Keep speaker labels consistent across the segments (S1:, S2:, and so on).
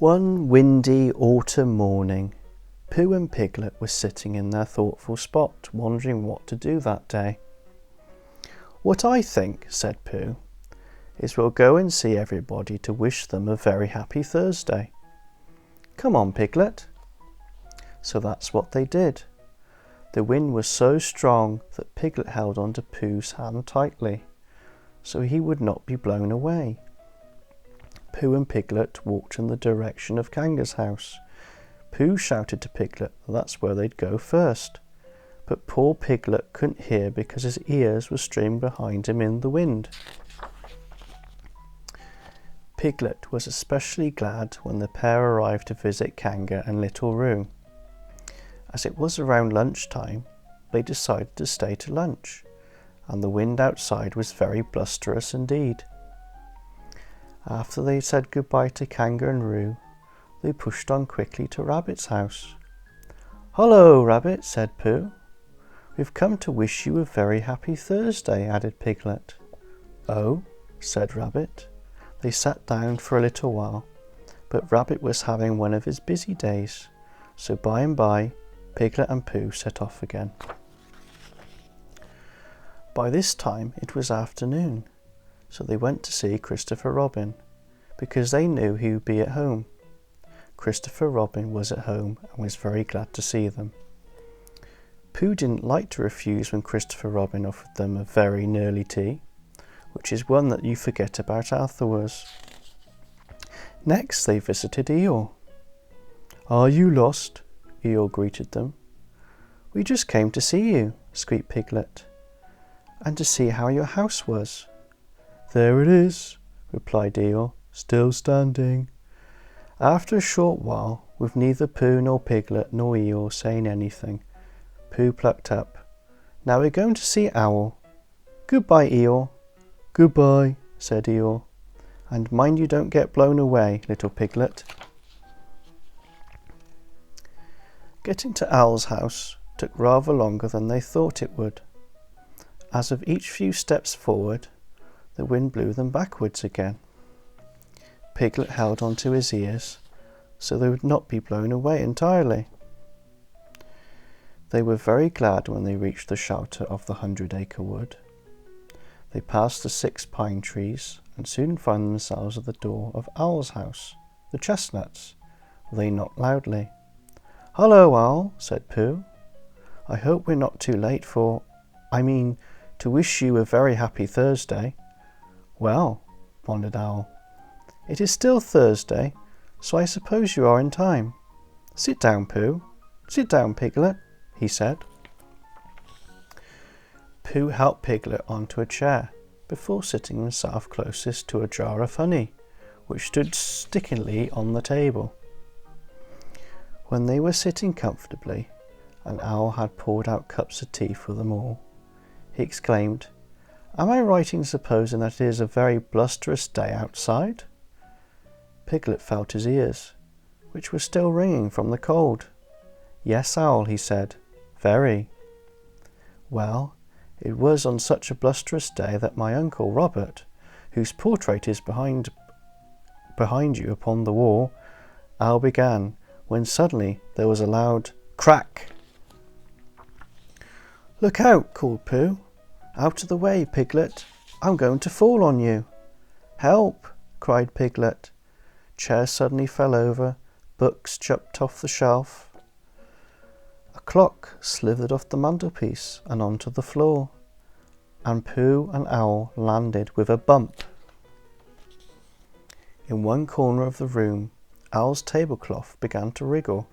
S1: One windy autumn morning, Pooh and Piglet were sitting in their thoughtful spot, wondering what to do that day. "What I think," said Pooh, "is we'll go and see everybody to wish them a very happy Thursday. Come on, Piglet." So that's what they did. The wind was so strong that Piglet held onto Pooh's hand tightly, so he would not be blown away. Pooh and Piglet walked in the direction of Kanga's house. Pooh shouted to Piglet that that's where they'd go first, but poor Piglet couldn't hear because his ears were streaming behind him in the wind. Piglet was especially glad when the pair arrived to visit Kanga and Little Roo. As it was around lunchtime, they decided to stay to lunch, and the wind outside was very blusterous indeed. After they said goodbye to Kanga and Roo, they pushed on quickly to Rabbit's house. "Hullo, Rabbit," said Pooh. "We've come to wish you a very happy Thursday," added Piglet. "Oh," said Rabbit. They sat down for a little while, but Rabbit was having one of his busy days, so by and by Piglet and Pooh set off again. By this time it was afternoon, so they went to see Christopher Robin, because they knew he would be at home. Christopher Robin was at home and was very glad to see them. Pooh didn't like to refuse when Christopher Robin offered them a very early tea, which is one that you forget about afterwards. Next they visited Eeyore. "Are you lost?" Eeyore greeted them. "We just came to see you," squeaked Piglet, "and to see how your house was." "There it is," replied Eeyore, "still standing." After a short while, with neither Pooh nor Piglet nor Eeyore saying anything, Pooh plucked up, "Now we're going to see Owl. Goodbye, Eeyore." "Goodbye," said Eeyore, "and mind you don't get blown away, little Piglet." Getting to Owl's house took rather longer than they thought it would. As of each few steps forward, the wind blew them backwards again. Piglet held onto his ears so they would not be blown away entirely. They were very glad when they reached the shelter of the 100-acre wood. They passed the 6 pine trees and soon found themselves at the door of Owl's house, the chestnuts. They knocked loudly. "Hullo, Owl," said Pooh. "I hope we're not too late to wish you a very happy Thursday." "Well," wondered Owl, "it is still Thursday, so I suppose you are in time. Sit down, Pooh. Sit down, Piglet," he said. Pooh helped Piglet onto a chair before sitting himself closest to a jar of honey, which stood stickily on the table. When they were sitting comfortably, and Owl had poured out cups of tea for them all, he exclaimed, "Am I right in supposing that it is a very blusterous day outside?" Piglet felt his ears, which were still ringing from the cold. "Yes, Owl," he said, "very." "Well, it was on such a blusterous day that my uncle Robert, whose portrait is behind you upon the wall," Owl began, when suddenly there was a loud crack. "Look out!" called Pooh. "Out of the way, Piglet. I'm going to fall on you." "Help!" cried Piglet. Chairs suddenly fell over, books jumped off the shelf. A clock slithered off the mantelpiece and onto the floor, and Pooh and Owl landed with a bump. In one corner of the room, Owl's tablecloth began to wriggle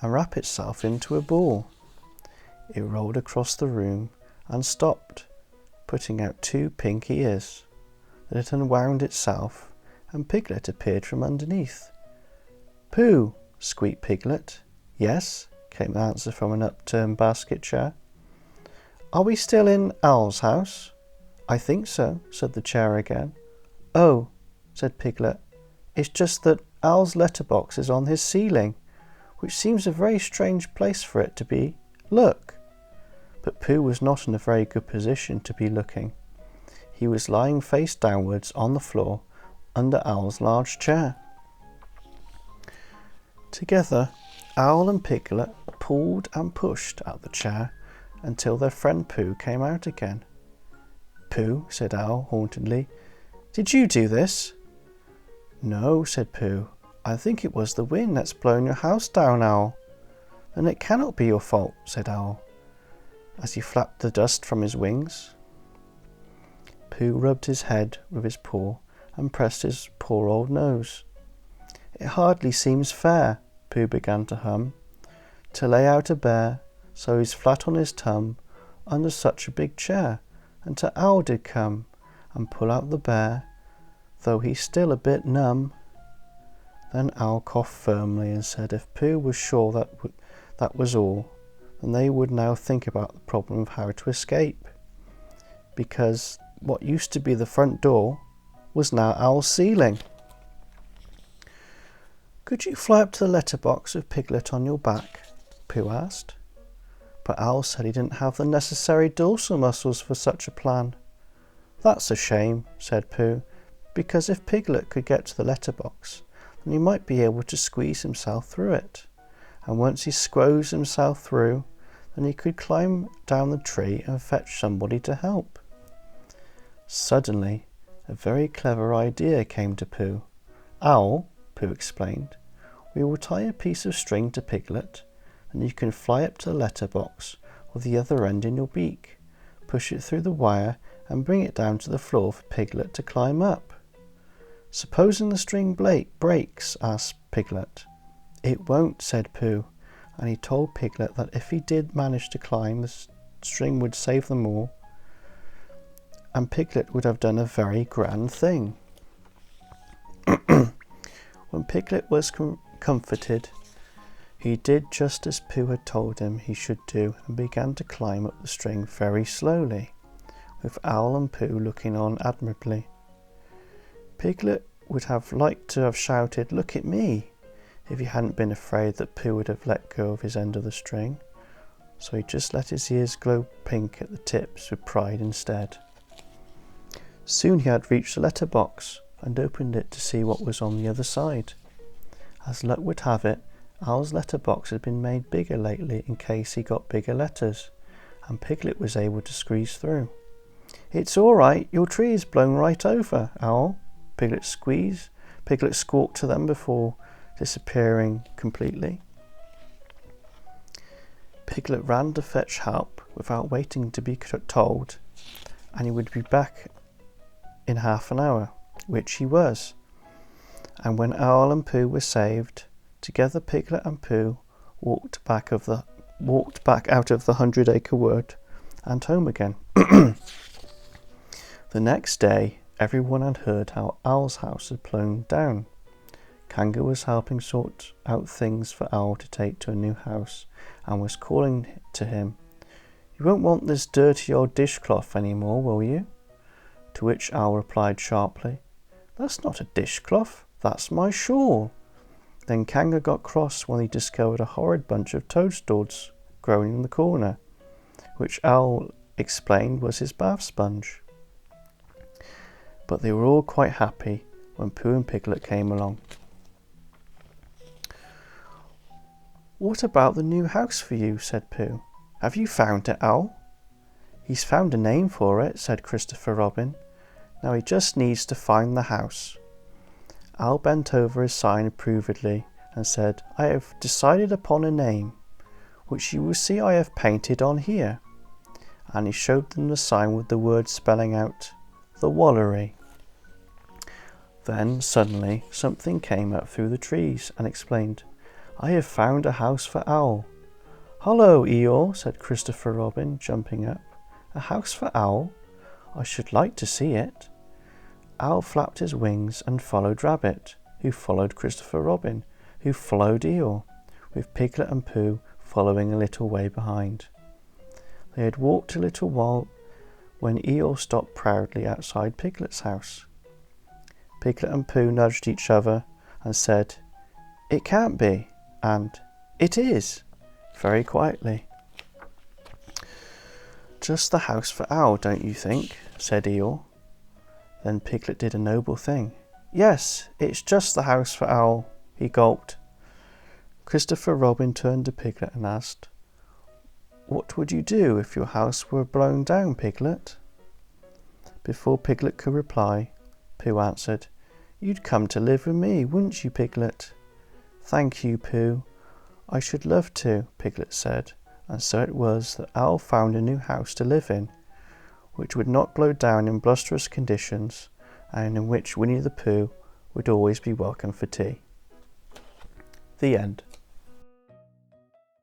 S1: and wrap itself into a ball. It rolled across the room and stopped, putting out 2 pink ears. Then it unwound itself, and Piglet appeared from underneath. "Pooh," squeaked Piglet. "Yes," came the answer from an upturned basket chair. "Are we still in Owl's house?" "I think so," said the chair again. "Oh," said Piglet, "it's just that Owl's letterbox is on his ceiling, which seems a very strange place for it to be. Look." But Pooh was not in a very good position to be looking. He was lying face downwards on the floor under Owl's large chair. Together, Owl and Piglet pulled and pushed at the chair until their friend Pooh came out again. "Pooh," said Owl hauntedly, "did you do this?" "No," said Pooh. "I think it was the wind that's blown your house down, Owl." "Then it cannot be your fault," said Owl, as he flapped the dust from his wings. Pooh rubbed his head with his paw and pressed his poor old nose. "It hardly seems fair," Pooh began to hum, "to lay out a bear so he's flat on his tum under such a big chair, and to Owl did come and pull out the bear, though he's still a bit numb." Then Owl coughed firmly and said if Pooh was sure that was all, then they would now think about the problem of how to escape, because what used to be the front door was now Owl's ceiling. "Could you fly up to the letterbox with Piglet on your back?" Pooh asked. But Owl said he didn't have the necessary dorsal muscles for such a plan. "That's a shame," said Pooh, "because if Piglet could get to the letterbox, then he might be able to squeeze himself through it, and once he squeezed himself through, then he could climb down the tree and fetch somebody to help." Suddenly, a very clever idea came to Pooh. "Owl," Pooh explained, "we will tie a piece of string to Piglet, and you can fly up to the letterbox with the other end in your beak, push it through the wire and bring it down to the floor for Piglet to climb up." "Supposing the string breaks?" asked Piglet. "It won't," said Pooh, and he told Piglet that if he did manage to climb, the string would save them all, and Piglet would have done a very grand thing. When Piglet was comforted, he did just as Pooh had told him he should do and began to climb up the string very slowly, with Owl and Pooh looking on admirably. Piglet would have liked to have shouted, "Look at me," if he hadn't been afraid that Pooh would have let go of his end of the string, so he just let his ears glow pink at the tips with pride instead. Soon he had reached the letterbox and opened it to see what was on the other side. As luck would have it, Owl's letterbox had been made bigger lately in case he got bigger letters, and Piglet was able to squeeze through. "It's all right, your tree is blown right over, Owl," Piglet squawked to them before disappearing completely. Piglet ran to fetch help without waiting to be told, and he would be back in half an hour, which he was. And when Owl and Pooh were saved, together Piglet and Pooh walked back out of the 100-acre wood and home again. The next day, everyone had heard how Owl's house had blown down. Kanga was helping sort out things for Owl to take to a new house and was calling to him, "You won't want this dirty old dishcloth anymore, will you?" To which Owl replied sharply, "That's not a dishcloth, that's my shawl." Then Kanga got cross when he discovered a horrid bunch of toadstools growing in the corner, which Owl explained was his bath sponge. But they were all quite happy when Pooh and Piglet came along. "What about the new house for you?" said Pooh. "Have you found it, Owl?" "He's found a name for it," said Christopher Robin. "Now he just needs to find the house." Owl bent over his sign approvingly and said, "I have decided upon a name, which you will see I have painted on here." And he showed them the sign with the words spelling out, "The Wallery." Then suddenly something came up through the trees and explained, "I have found a house for Owl." "Hullo, Eeyore," said Christopher Robin, jumping up. "A house for Owl? I should like to see it." Owl flapped his wings and followed Rabbit, who followed Christopher Robin, who followed Eeyore, with Piglet and Pooh following a little way behind. They had walked a little while when Eeyore stopped proudly outside Piglet's house. Piglet and Pooh nudged each other and said, "It can't be," and "It is," very quietly. "Just the house for Owl, don't you think?" said Eeyore. Then Piglet did a noble thing. "Yes, it's just the house for Owl," he gulped. Christopher Robin turned to Piglet and asked, "What would you do if your house were blown down, Piglet?" Before Piglet could reply, Pooh answered, "You'd come to live with me, wouldn't you, Piglet?" "Thank you, Pooh. I should love to," Piglet said, and so it was that Owl found a new house to live in, which would not blow down in blusterous conditions, and in which Winnie-the-Pooh would always be welcome for tea. The end.